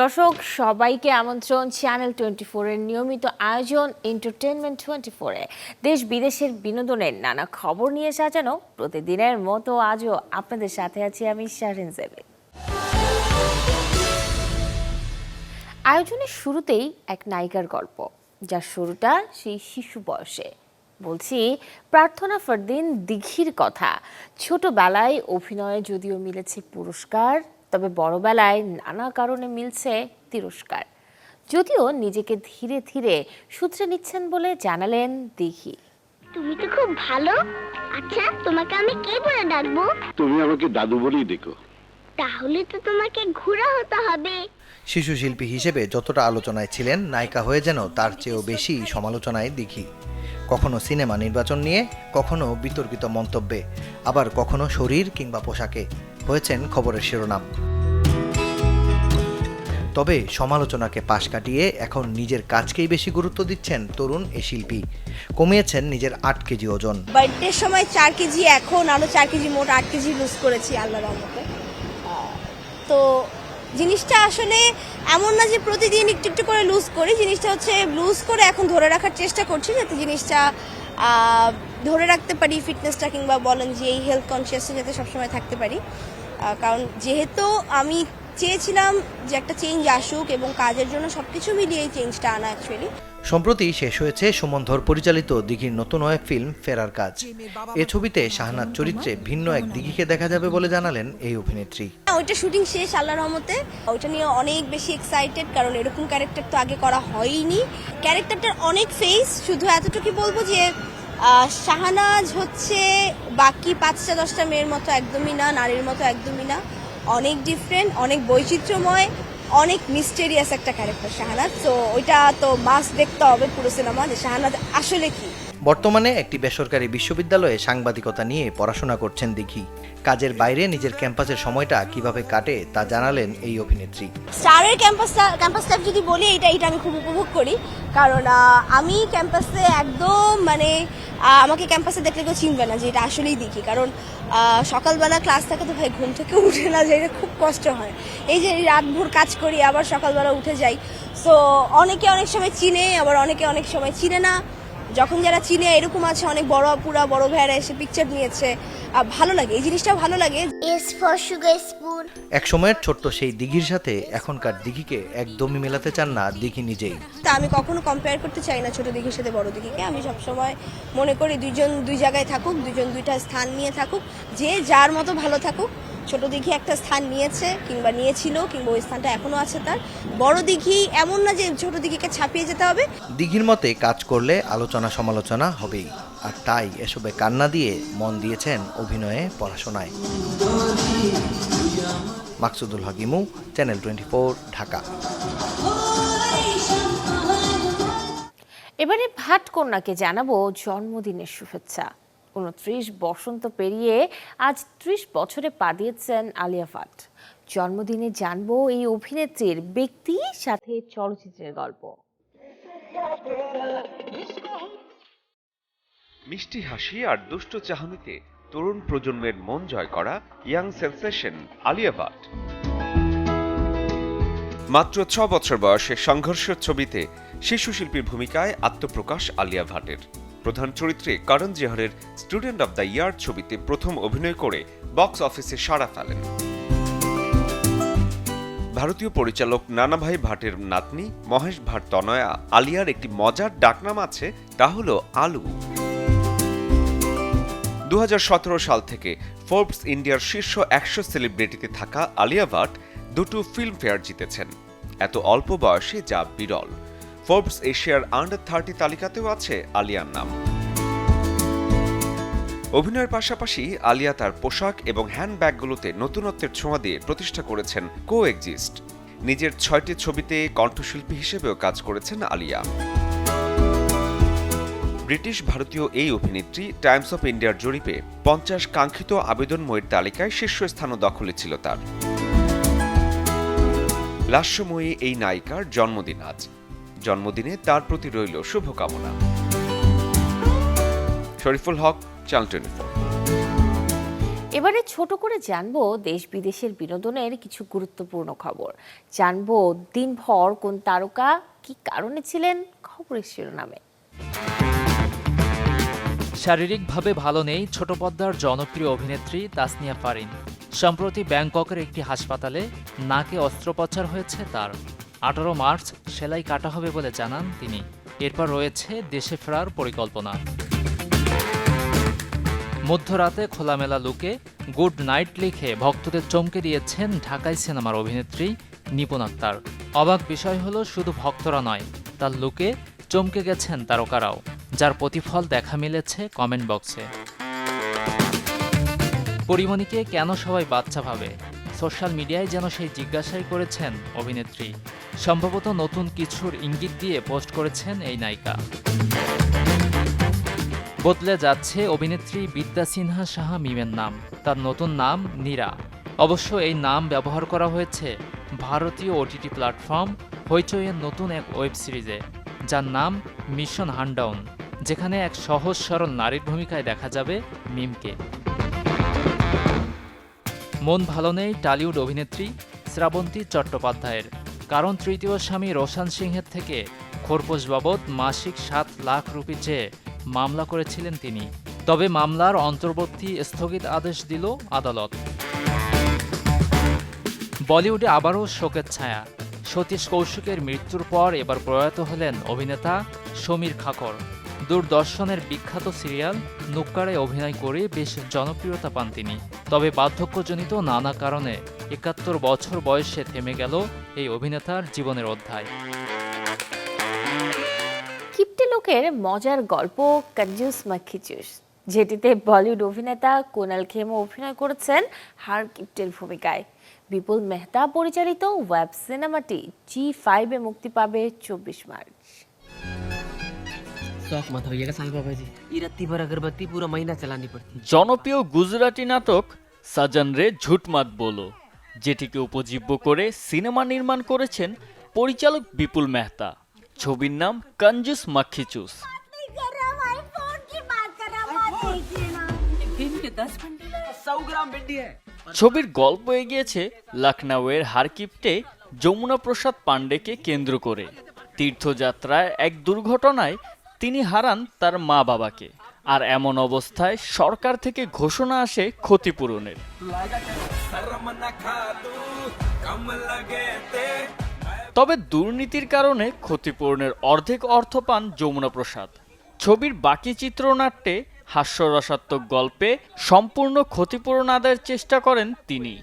দর্শক সবাইকে আমন্ত্রণ চ্যানেল 24 এর নিয়মিত আয়োজন এন্টারটেইনমেন্ট 24 এ দেশ বিদেশের বিনোদনের নানা খবর নিয়ে সাজানো প্রতিদিনের মতো আজও আপনাদের সাথে আছি আমি শাহরিন জেবি। আয়োজনের শুরুতেই এক নায়িকার গল্প, যার শুরুটা সেই শিশু বয়সে। বলছি প্রার্থনা ফারদিন দিঘির কথা। ছোটবেলায় অভিনয়ে যদিও মিলেছে পুরস্কার, তবে বড়বেলায় নানা কারণে মিলছে তিরস্কার। যদিও নিজেকে ধীরে ধীরে শুধরে নিচ্ছেন বলে জানালেন দিঘি। তুমি তো খুব ভালো। আচ্ছা, তোমাকে আমি কি বলে ডাকবো? তুমি আমাকে দাদু বলেই ডেকো। তাহলে তো তোমাকে ঘোড়া হতে হবে। শিশু শিল্পী হিসেবে যতটা আলোচনায় ছিলেন, নায়িকা হয়ে যেন তার চেয়েও বেশি সমালোচনায় দিঘি। কখনো সিনেমা নির্বাচন নিয়ে, কখনো বিতর্কিত মন্তব্যে, আবার কখনো শরীর কিংবা পোশাকে হয়েছেন খবরের শিরোনাম। তবে সমালোচনাকে পাশ কাটিয়ে এখন নিজের কাজকেই বেশি গুরুত্ব দিচ্ছেন তরুণ এ শিল্পী। কমিয়েছেন নিজের 8 কেজি ওজন। বার্থডের সময় 4 কেজি, এখন আরো 4 কেজি, মোট 8 কেজি লুজ করেছি আল্লাহর রহমতে। তো জিনিসটা আসলে এমন না যে প্রতিদিন একটু একটু করে লুজ করি, জিনিসটা হচ্ছে লুজ করে এখন ধরে রাখার চেষ্টা করছি, যাতে জিনিসটা ধরে রাখতে পারি, ফিটনেসটা কিংবা বলেন যে এই হেলথ কনসিয়াসটা যাতে সবসময় থাকতে পারি। কারণ যেহেতু আমি চেয়েছিলাম যে একটা চেঞ্জ আসুক এবং কাজের জন্য সবকিছু মিলিয়ে এই চেঞ্জটা আনা অ্যাকচুয়ালি। সম্প্রতি শেষ হয়েছে সুমন ধর পরিচালিত দিঘির নতুন ওয়েব ফিল্ম ফেরার কাজ। এ ছবিতে শাহনাজ চরিত্রে ভিন্ন এক দিঘিকে দেখা যাবে বলে জানালেন এই অভিনেত্রী। ওইটা শুটিং শেষ আল্লাহর রহমতে। ওইটা নিয়ে অনেক বেশি এক্সাইটেড, কারণ এরকম ক্যারেক্টার তো আগে করা হয়নি। ক্যারেক্টারটার অনেক ফেস, শুধু এতটুকু বলবো যে শাহনাজ হচ্ছে বাকি 5-10টা মেয়ের মতো একদমই না, নারীর মতো একদমই না। অনেক ডিফারেন্ট, অনেক বৈচিত্র্যময়, অনেক মিস্টেরিয়াস একটা ক্যারেক্টার শাহনাজ। তো ওইটা তো মাস্ট দেখতে হবে পুরো সিনেমা, যে শাহনাজ আসলে কি। বর্তমানে একটি বেসরকারি বিশ্ববিদ্যালয়ে সাংবাদিকতা নিয়ে পড়াশোনা করছেন দিঘি। কাজের বাইরে নিজের ক্যাম্পাসের সময়টা কিভাবে কাটে তা জানালেন এই অভিনেত্রী। স্টারের ক্যাম্পাস লাইফ যদি বলি, এটা আমি খুব উপভোগ করি, কারণ আমি ক্যাম্পাসে একদম আমাকে ক্যাম্পাসে দেখলে কেউ চিনবে না যে এটা আসলেই দেখি। কারণ সকালবেলা ক্লাস থাকে তো ভাই ঘুম থেকে উঠে না যাই, খুব কষ্ট হয়। এই যে রাতভর কাজ করি, আবার সকালবেলা উঠে যাই। সো অনেকে অনেক সময় চিনে, আবার অনেকে অনেক সময় চিনে না। যখন যারা চিনে, এরকম আছে অনেক বড় আপুরা, বড় ভাইয়েরা এসে পিকচার নিয়েছে, ভালো লাগে, এই জিনিসটাও ভালো লাগে। S for sugar spoon. এক সময়ের ছোট্ট সেই দিঘির সাথে এখনকার দিঘিকে একদমই মেলাতে চান না দিঘি নিজেই। তা আমি কখনো কম্পেয়ার করতে চাই না ছোট দিঘির সাথে বড় দিঘিকে। আমি সবসময় মনে করি দুইজন দুই জায়গায় থাকুক, দুইজন দুইটা স্থান নিয়ে থাকুক, যে যার মতো ভালো থাকুক। ছোট দিঘি একটা স্থান নিয়েছে কিংবা নিয়েছিল, কিংবা ওই স্থানটা এখনো আছে তার। বড় দিঘি এমন না যে ছোট দিঘিকে ছাপিয়ে যেতে হবে। দিঘির মতে কাজ করলে আলোচনা সমালোচনা হবেই, আর তাই এসবে কান্না দিয়ে মন দিয়েছেন অভিনয়ে, পড়াশোনায়। মাকসুদুল হক ইমু, চ্যানেল 24, ঢাকা। এবারে ভাট কন্যাকে জানাবো জন্মদিনের শুভেচ্ছা। 29 বসন্ত পেরিয়ে আজ 30 বছরে পা দিয়েছেন আলিয়া ভাট। জন্মদিনে জানবো এই অভিনেত্রীর ব্যক্তি সাথে চলচ্চিত্রের গল্প। মিষ্টি হাসি আর দুষ্ট চাহনিতে তরুণ প্রজন্মের মন জয় করা ইয়াং সেন্সেশন আলিয়া ভাট। মাত্র 6 বছর বয়সে সংঘর্ষ ছবিতে শিশু শিল্পীর ভূমিকায় আত্মপ্রকাশ আলিয়া ভাটের। প্রধান চরিত্রে করণ জোহরের স্টুডেন্ট অব দ্য ইয়ার ছবিতে প্রথম অভিনয় করে বক্স অফিসে সাড়া ফেলেন। ভারতীয় পরিচালক নানাভাই ভাটের নাতনি মহেশ ভাট তনয়া আলিয়ার একটি মজার ডাকনাম আছে, তা হলো আলু। 2017 সাল থেকে ফোর্বস ইন্ডিয়ার শীর্ষ 100 সেলিব্রিটিতে থাকা আলিয়া ভাট 2টো ফিল্মফেয়ার জিতেছেন। এত অল্প বয়সে যা বিরল। ফোর্বস এশিয়ার আন্ডার 30 তালিকাতেও আছে আলিয়ার নাম। অভিনয়ের পাশাপাশি আলিয়া তার পোশাক এবং হ্যান্ডব্যাগগুলোতে নতুনত্বের ছোঁয়া দিয়ে প্রতিষ্ঠা করেছেন কোএক্সিস্ট। নিজের 6টি ছবিতে কণ্ঠশিল্পী হিসেবেও কাজ করেছেন আলিয়া। ব্রিটিশ ভারতীয় এই অভিনেত্রী টাইমস অফ ইন্ডিয়ার জরিপে 50 কাঙ্ক্ষিত আবেদনময়ীর তালিকায় শীর্ষস্থানও দখলে ছিল তার। লাস্যময়ী এই নায়িকার জন্মদিন আজ। জন্মদিনে তার প্রতি রইল শুভকামনা। শরীফুল হক, চ্যানেল 24। এবারে ছোট করে জানবো দেশ বিদেশের বিনোদনের কিছু গুরুত্বপূর্ণ খবর। জানবো দিনভর কোন তারকা কি কারণে ছিলেন খবরের শিরোনামে। শারীরিকভাবে ভালো নেই ছোট পর্দার জনপ্রিয় অভিনেত্রী তাসনিয়া ফারিন। সম্প্রতি ব্যাংককের একটি হাসপাতালে নাকে অস্ত্রোপচার হয়েছে তার। 18 মার্চ সেলাই কাটা হবে বলে জানান তিনি। এরপর রয়েছে দেশে ফেরার পরিকল্পনা। মধ্যরাতে খোলামেলা লুকে গুড নাইট লিখে ভক্তদের চমকে দিয়েছেন ঢাকাই সিনেমার অভিনেত্রী নিপুণ আক্তার। অবাক বিষয় হলো শুধু ভক্তরা নয়, তার লুকে চমকে গেছেন তারকারাও, যার প্রতিফল দেখা মিলেছে কমেন্ট বক্সে। পরিমণিকে কেন সবাই বাচ্চা ভাবে? সোশ্যাল মিডিয়ায় যেন সেই জিজ্ঞাসাই করেছেন অভিনেত্রী। সম্ভবত নতুন কিছুর ইঙ্গিত দিয়ে পোস্ট করেছেন এই নায়িকা। বদলে যাচ্ছে অভিনেত্রী বিদ্যা সিনহা সাহা মিমের নাম। তার নতুন নাম নীরা। অবশ্য এই নাম ব্যবহার করা হয়েছে ভারতীয় ওটিটি প্ল্যাটফর্ম হইচইয়ের নতুন এক ওয়েব সিরিজে, যার নাম মিশন হান্ডাউন, যেখানে এক সহজ সরল নারীর ভূমিকায় দেখা যাবে মিমকে। মন ভালো নেই টলিউড অভিনেত্রী শ্রাবন্তী চট্টোপাধ্যায়ের। কারণ তৃতীয় স্বামী রোশান সিংহের থেকে খোরপোশ বাবদ মাসিক 7 লাখ রুপি চেয়ে মামলা করেছিলেন তিনি। তবে মামলার অন্তর্বর্তী স্থগিত আদেশ দিল আদালত। বলিউডে আবারও শোকের ছায়া। সতীশ কৌশিকের মৃত্যুর পর এবার প্রয়াত হলেন অভিনেতা সমীর খাকর। দূরদর্শনের বিখ্যাত সিরিয়াল নুক্কারে অভিনয় করে বেশ জনপ্রিয়তা পান তিনি। তবে বার্ধক্যজনিত নানা কারণে 71 বছর বয়সে থেমে গেল এই অভিনেতার জীবনের অধ্যায়। কিপ্টে লোকের মজার গল্প কঞ্জুস মাখিচুস, যেটিতে বলিউড অভিনেতা কুনাল খেমু অভিনয় করেছেন হার কিপ্টের ভূমিকায়। বিপুল মেহতা পরিচালিত ওয়েব সিনেমাটি G5 মুক্তি পাবে 24 মার্চ। शौक मत होइएगा साईं बाबा जी, ये रत्ती भर अगरबत्ती पूरा महीना चलानी पड़ती। জনপ্রিয় গুজরাটি নাটক সাজন রে ঝুট মাত বলো, যেটিকে উপজীব্য করে সিনেমা নির্মাণ করেছেন পরিচালক বিপুল মেহতা। ছবির নাম কঞ্জুস মাখিচুস। दिन के 10 घंटे 100 ग्राम भिंडी है। ছবির গল্প এগিয়েছে লখনউয়ের হারকিপ্টে যমুনা প্রসাদ পাণ্ডেকে কেন্দ্র করে। তীর্থযাত্রায় এক দুর্ঘটনায় তিনি হারান তার মা বাবাকে, আর এমন অবস্থায় সরকার থেকে ঘোষণা আসে ক্ষতিপূরণের। তবে দুর্নীতির কারণে ক্ষতিপূরণের অর্ধেক অর্থ পান যমুনা প্রসাদ। ছবির বাকি চিত্রনাট্যে হাস্যরসাত্মক গল্পে সম্পূর্ণ ক্ষতিপূরণ আদায়ের চেষ্টা করেন তিনি।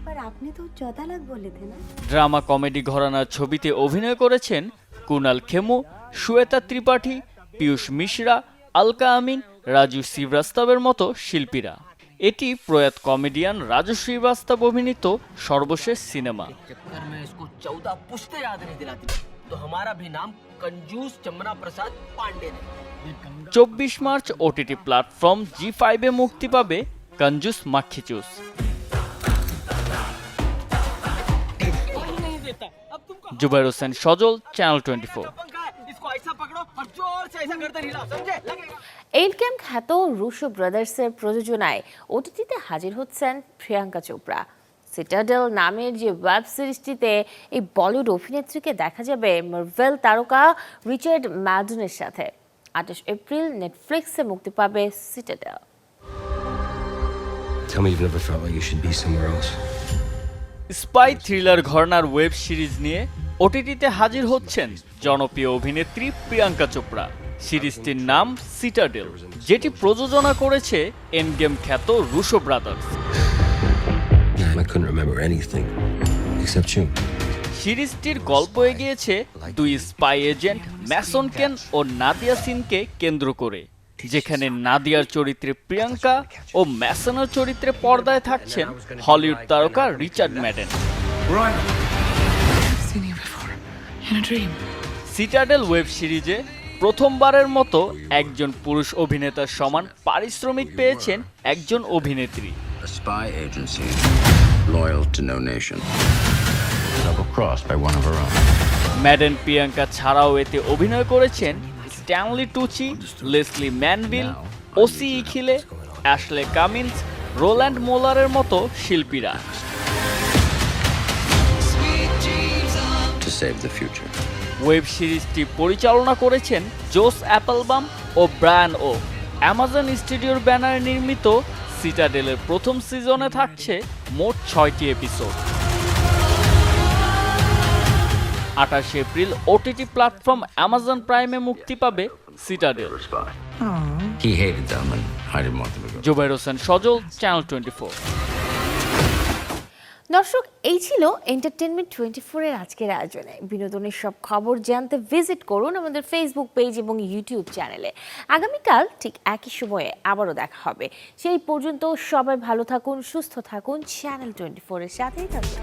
पर आपने तो 14 लाख बोले थे ना। ড্রামা কমেডি ঘরানার ছবিতে অভিনয় করেছেন কুনাল খেমু, শ্বেতা ত্রিপাঠী, পীয়ূষ মিশ্রা, আলকা আমিন, রাজু শ্রীবাস্তবের মতো শিল্পীরা। এটি প্রয়াত কমেডিয়ান রাজু শ্রীবাস্তব অভিনীত সর্বশেষ সিনেমা। चक्कर में इसको 14 पुश्ते याद नहीं दिलाती, तो हमारा भी नाम कंजूस चमना प्रसाद पांडे ने। 24 মার্চ ওটিটি প্ল্যাটফর্ম G5 মুক্তি পাবে কঞ্জুস মাখিচুস। জুবাইর হোসেন সজল, চ্যানেল 24। इसको ऐसा पकड़ो और जोर से ऐसा गर्दन हिलाओ, समझे? लगेगा। এলকেম খ্যাত রুশো ব্রাদার্সের প্রযোজনায় ওটিটিতে হাজির হচ্ছেন প্রিয়াঙ্কা চোপড়া। সিটাডেল নামের যে ওয়েব সিরিজটিতে এই বলিউড অভিনেত্রীকে দেখা যাবে মার্ভেল তারকা রিচার্ড ম্যাডনের সাথে। 28 এপ্রিল নেটফ্লিক্সে মুক্তি পাবে citadel. Tell me you've never felt like you should be somewhere else. Spy thriller ঘরানার ওয়েব সিরিজ নিয়ে ওটিটিতে হাজির হচ্ছেন জনপ্রিয় অভিনেত্রী প্রিয়াঙ্কা চোপড়া। সিরিজটির নাম সিটাডেল, যেটি প্রযোজনা করেছে এন্ডগেম খ্যাত Russo Brothers. I couldn't remember anything except you. সিরিজটির গল্প এগিয়েছে দুই স্পাই এজেন্ট ম্যাসন কেন ও নাদিয়া সিনকে কেন্দ্র করে, যেখানে নাদিয়ার চরিত্রে প্রিয়াঙ্কা ও ম্যাসনের চরিত্রে পর্দায় থাকছেন হলিউড তারকা রিচার্ড ম্যাডেন। সিটাডেল ওয়েব সিরিজে প্রথমবারের মতো একজন পুরুষ অভিনেতার সমান পারিশ্রমিক পেয়েছেন একজন অভিনেত্রী। A spy agency loyal to no nation. Double crossed by one of our own. Madden Priyanka ছাড়াও এতে অভিনয় করেছেন Stanley Tucci, Lesley Manville, Osy Ikhile, Ashley Cummins, Roland মোলারের মতো শিল্পীরা। To save the future. Web সিরিজটি পরিচালনা করেছেন জোস অ্যাপলবাম ও ব্রায়ান ও। অ্যামাজন স্টুডিওর ব্যানারে নির্মিত সিটাডেলের প্রথম সিজনে থাকছে মোট 6টি episode. 28 April OTT platform Amazon প্রাইমে মুক্তি পাবে citadel. He hated them and I didn't want them to go. Zubair Hossain Sajal, channel 24। দর্শক, এই ছিল এন্টারটেনমেন্ট 24 এর আজকের আয়োজনে। বিনোদনের সব খবর জানতে ভিজিট করুন আমাদের ফেসবুক পেজ এবং ইউটিউব চ্যানেলে। আগামীকাল ঠিক একই সময়ে আবারও দেখা হবে। সেই পর্যন্ত সবাই ভালো থাকুন, সুস্থ থাকুন, চ্যানেল 24 এর সাথেই থাকুন।